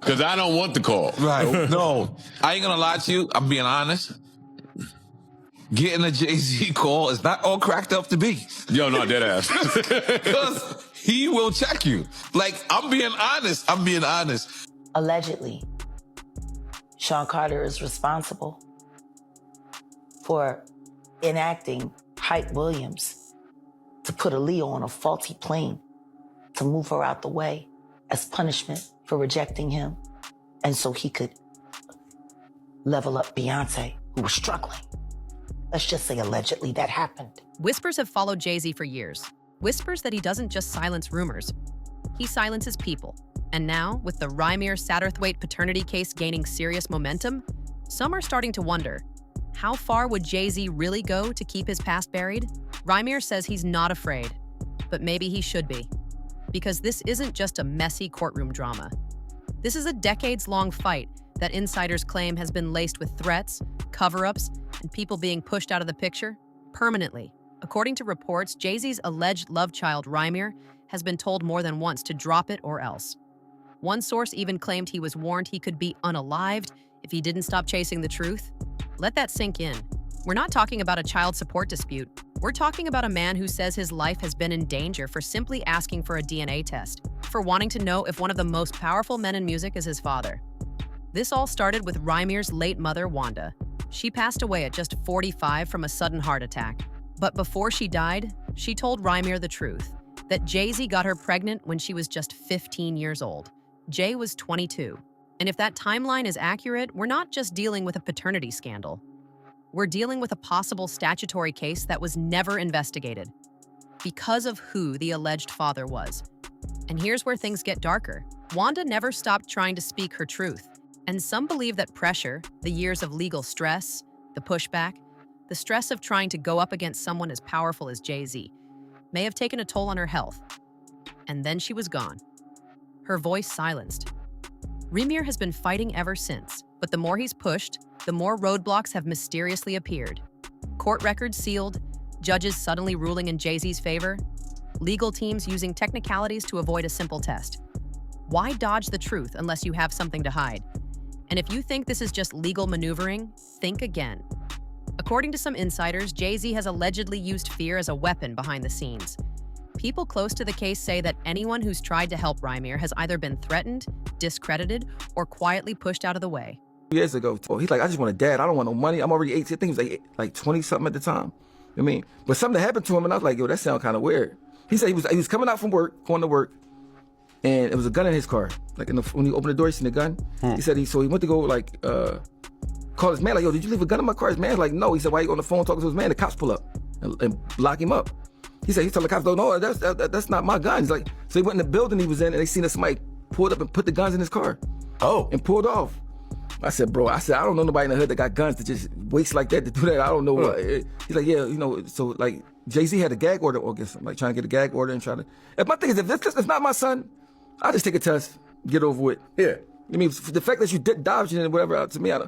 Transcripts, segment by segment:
Because I don't want the call. Right. No, I ain't gonna lie to you. I'm being honest. Getting a Jay-Z call is not all cracked up to be. Yo, no, dead ass. Because he will check you. Like, I'm being honest. Allegedly, Sean Carter is responsible for enacting Hype Williams to put Aaliyah on a faulty plane to move her out the way as punishment for rejecting him, and so he could level up Beyoncé, who was struggling. Let's just say allegedly that happened. Whispers have followed Jay-Z for years. Whispers that he doesn't just silence rumors. He silences people. And now, with the Rymir Satterthwaite paternity case gaining serious momentum, some are starting to wonder, how far would Jay-Z really go to keep his past buried? Rymir says he's not afraid, but maybe he should be. Because this isn't just a messy courtroom drama. This is a decades-long fight that insiders claim has been laced with threats, cover-ups, and people being pushed out of the picture permanently. According to reports, Jay-Z's alleged love child, Rymir, has been told more than once to drop it or else. One source even claimed he was warned he could be unalived if he didn't stop chasing the truth. Let that sink in. We're not talking about a child support dispute. We're talking about a man who says his life has been in danger for simply asking for a DNA test, for wanting to know if one of the most powerful men in music is his father. This all started with Rymir's late mother, Wanda. She passed away at just 45 from a sudden heart attack. But before she died, she told Rymir the truth, that Jay-Z got her pregnant when she was just 15 years old. Jay was 22. And if that timeline is accurate, we're not just dealing with a paternity scandal. We're dealing with a possible statutory case that was never investigated because of who the alleged father was. And here's where things get darker. Wanda never stopped trying to speak her truth. And some believe that pressure, the years of legal stress, the pushback, the stress of trying to go up against someone as powerful as Jay-Z, may have taken a toll on her health. And then she was gone. Her voice silenced. Rymir has been fighting ever since, but the more he's pushed, the more roadblocks have mysteriously appeared. Court records sealed, judges suddenly ruling in Jay-Z's favor, legal teams using technicalities to avoid a simple test. Why dodge the truth unless you have something to hide? And if you think this is just legal maneuvering, think again. According to some insiders, Jay-Z has allegedly used fear as a weapon behind the scenes. People close to the case say that anyone who's tried to help Rymir has either been threatened, discredited, or quietly pushed out of the way. Years ago, he's like, I just want a dad. I don't want no money. I'm already 18. I think he was like 20-something at the time. I mean, but something happened to him, and I was like, yo, that sounds kind of weird. He said he was coming out from work, going to work, and it was a gun in his car. Like when he opened the door, he seen the gun. He said he went to go call his man, like, yo, did you leave a gun in my car? His man's like, no. He said, why you on the phone talking to his man? The cops pull up and lock him up. He told the cops, no, that's not my gun. He's like, so he went in the building he was in, and they seen that somebody pulled up and put the guns in his car. Oh. And pulled off. I said, bro, I don't know nobody in the hood that got guns to just waste like that to do that. I don't know what. He's like, yeah, so like Jay-Z had a gag order against him, like trying to get a gag order and trying to. And my thing is, if it's not my son, I'll just take a test, get over with. Yeah. I mean, the fact that you did dodge it and whatever, to me, I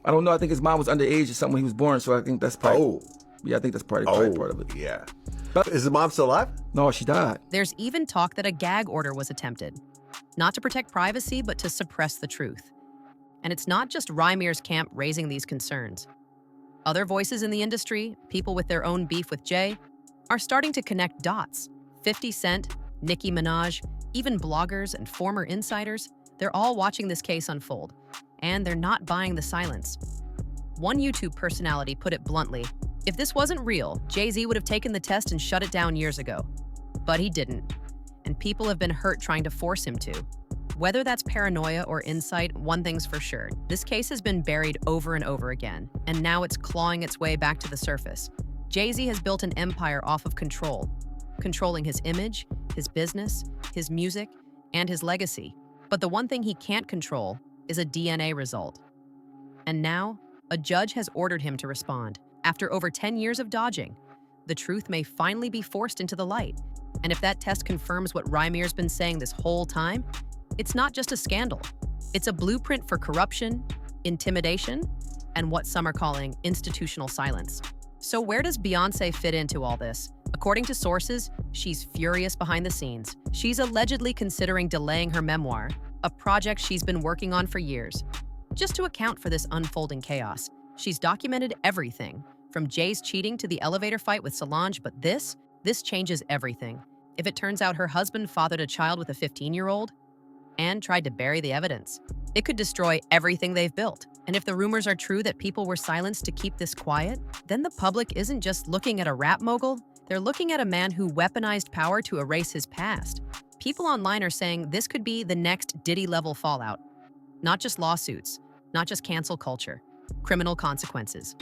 don't know. I think his mom was underage or something when he was born, so I think that's probably. Oh. Yeah, I think that's probably part of it. Yeah. Is his mom still alive? No, she died. There's even talk that a gag order was attempted, not to protect privacy, but to suppress the truth. And it's not just Rymir's camp raising these concerns. Other voices in the industry, people with their own beef with Jay, are starting to connect dots. 50 Cent, Nicki Minaj, even bloggers and former insiders, they're all watching this case unfold, and they're not buying the silence. One YouTube personality put it bluntly, if this wasn't real, Jay-Z would have taken the test and shut it down years ago. But he didn't, and people have been hurt trying to force him to. Whether that's paranoia or insight, one thing's for sure. This case has been buried over and over again, and now it's clawing its way back to the surface. Jay-Z has built an empire off of control, controlling his image, his business, his music, and his legacy. But the one thing he can't control is a DNA result. And now, a judge has ordered him to respond. After over 10 years of dodging, the truth may finally be forced into the light. And if that test confirms what Rymir's been saying this whole time, it's not just a scandal. It's a blueprint for corruption, intimidation, and what some are calling institutional silence. So where does Beyoncé fit into all this? According to sources, she's furious behind the scenes. She's allegedly considering delaying her memoir, a project she's been working on for years. Just to account for this unfolding chaos, she's documented everything, from Jay's cheating to the elevator fight with Solange, but this changes everything. If it turns out her husband fathered a child with a 15-year-old and tried to bury the evidence, it could destroy everything they've built. And if the rumors are true that people were silenced to keep this quiet, then the public isn't just looking at a rap mogul, they're looking at a man who weaponized power to erase his past. People online are saying this could be the next Diddy-level fallout. Not just lawsuits, not just cancel culture, criminal consequences.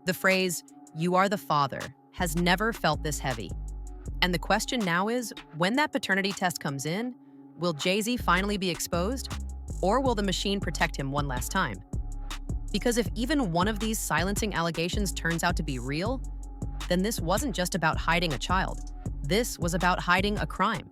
The phrase, "you are the father," has never felt this heavy. And the question now is, when that paternity test comes in, will Jay-Z finally be exposed? Or will the machine protect him one last time? Because if even one of these silencing allegations turns out to be real, then this wasn't just about hiding a child. This was about hiding a crime.